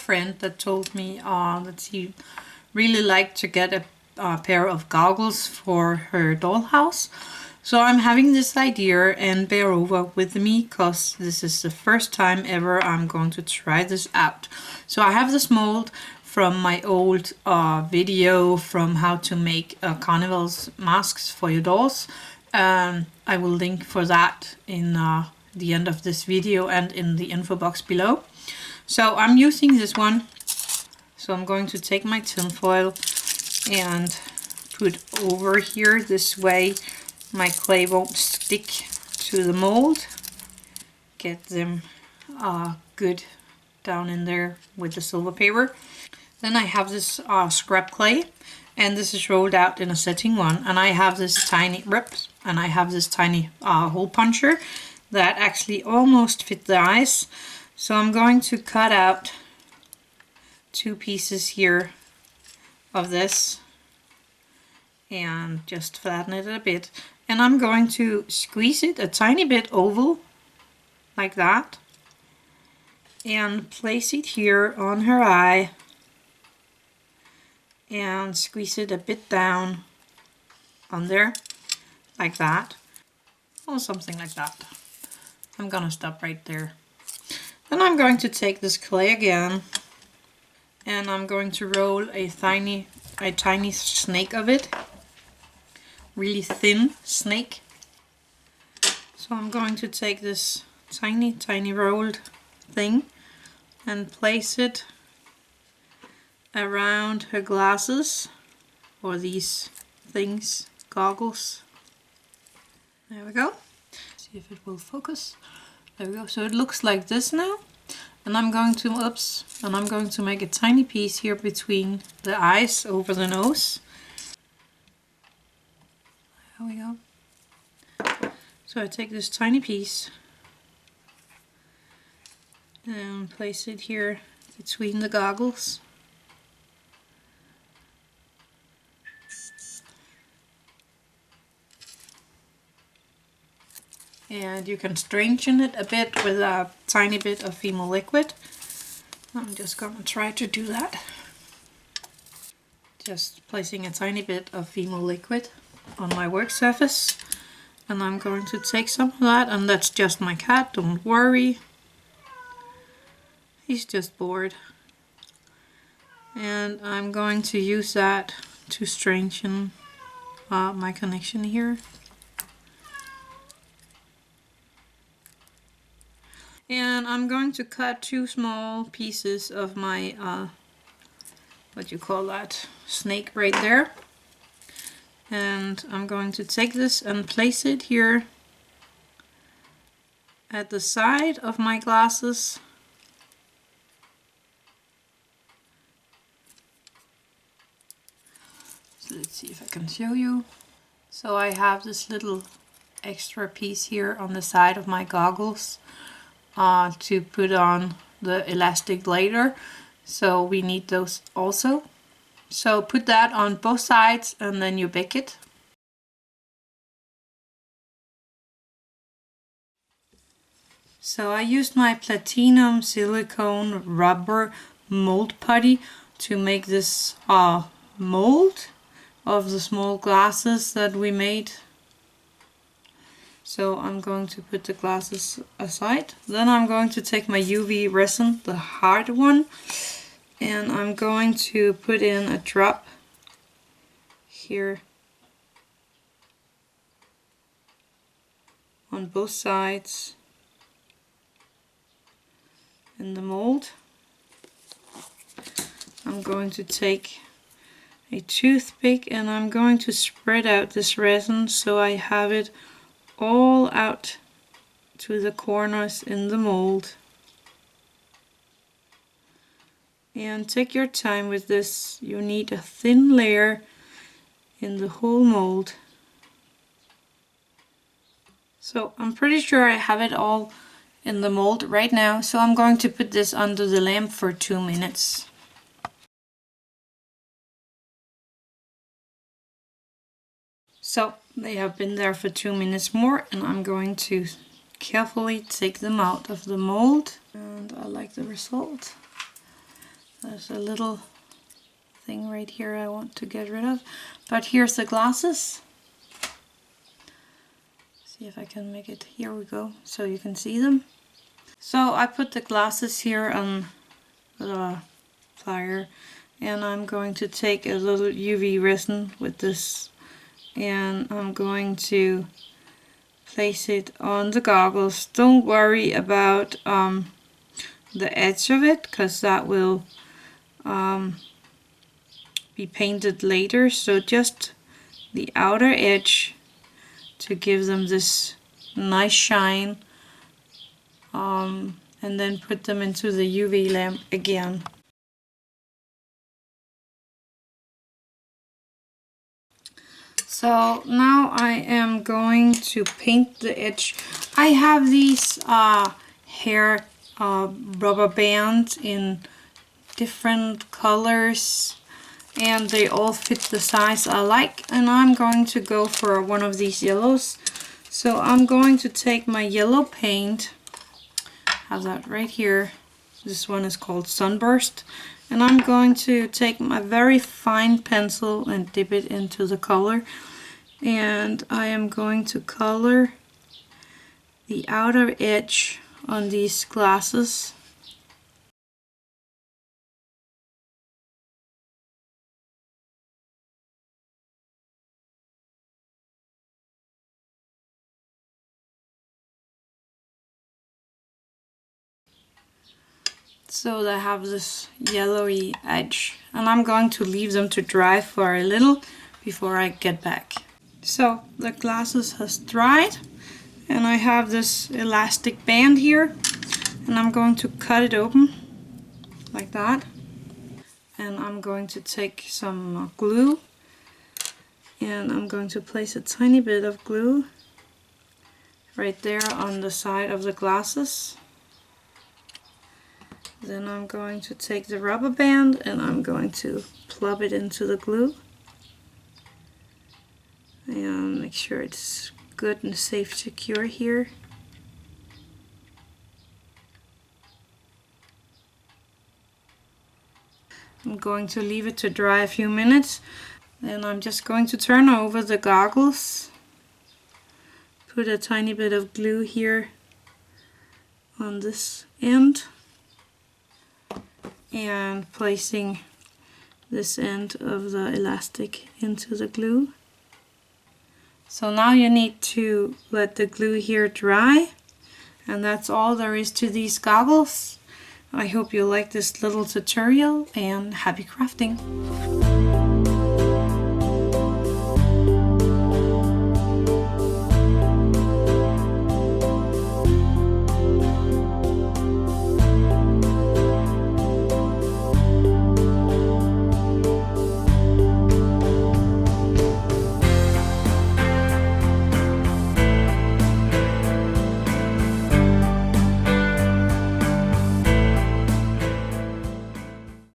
friend that told me that she really liked to get a pair of goggles for her dollhouse. So I'm having this idea, and bear over with me because this is the first time ever I'm going to try this out. So I have this mold from my old video from how to make carnivals masks for your dolls. I will link for that in the end of this video and in the info box below. So I'm using this one. So I'm going to take my tin foil and put over here this way my clay won't stick to the mold. Get them good down in there with the silver paper. Then I have this scrap clay, and this is rolled out in a setting 1, and I have this tiny rips, and I have this tiny hole puncher that actually almost fit the eyes. So I'm going to cut out 2 pieces here of this and just flatten it a bit. And I'm going to squeeze it a tiny bit oval, like that, and place it here on her eye and squeeze it a bit down on there, like that, or something like that. I'm gonna stop right there. Then I'm going to take this clay again, and I'm going to roll a tiny snake of it. Really thin snake. So I'm going to take this tiny rolled thing and place it around her glasses, or these things, goggles. There we go. See if it will focus. There we go. So it looks like this now. And I'm going to make a tiny piece here between the eyes over the nose. There we go. So I take this tiny piece and place it here between the goggles. And you can strengthen it a bit with a tiny bit of Fimo liquid. I'm just going to try to do that. Just placing a tiny bit of Fimo liquid on my work surface. And I'm going to take some of that, and that's just my cat, don't worry. He's just bored. And I'm going to use that to strengthen my connection here. And I'm going to cut 2 small pieces of my, what you call that, snake right there. And I'm going to take this and place it here at the side of my glasses. So let's see if I can show you. So I have this little extra piece here on the side of my goggles to put on the elastic later. So we need those also. So put that on both sides and then you bake it. So I used my platinum silicone rubber mold putty to make this mold of the small glasses that we made. So I'm going to put the glasses aside. Then I'm going to take my UV resin, the hard one, and I'm going to put in a drop here on both sides in the mold. I'm going to take a toothpick and I'm going to spread out this resin so I have it all out to the corners in the mold. And take your time with this. You need a thin layer in the whole mold. So I'm pretty sure I have it all in the mold right now, so I'm going to put this under the lamp for 2 minutes. So they have been there for 2 minutes more, and I'm going to carefully take them out of the mold, and I like the result. There's a little thing right here I want to get rid of. But here's the glasses. See if I can make it. Here we go, so you can see them. So I put the glasses here on the flyer, and I'm going to take a little UV resin with this, and I'm going to place it on the goggles. Don't worry about the edge of it, because that will be painted later. So just the outer edge to give them this nice shine, and then put them into the UV lamp again. So now I am going to paint the edge. I have these hair rubber bands in different colors, and they all fit the size I like, and I'm going to go for one of these yellows. So I'm going to take my yellow paint, have that right here. This one is called Sunburst, and I'm going to take my very fine pencil and dip it into the color, and I am going to color the outer edge on these glasses. So they have this yellowy edge, and I'm going to leave them to dry for a little before I get back. So the glasses has dried, and I have this elastic band here, and I'm going to cut it open like that, and I'm going to take some glue, and I'm going to place a tiny bit of glue right there on the side of the glasses. Then I'm going to take the rubber band and I'm going to plug it into the glue and make sure it's good and safe, secure here. I'm going to leave it to dry a few minutes. Then I'm just going to turn over the goggles, put a tiny bit of glue here on this end, and placing this end of the elastic into the glue. So now you need to let the glue here dry, and that's all there is to these goggles. I hope you like this little tutorial, and happy crafting!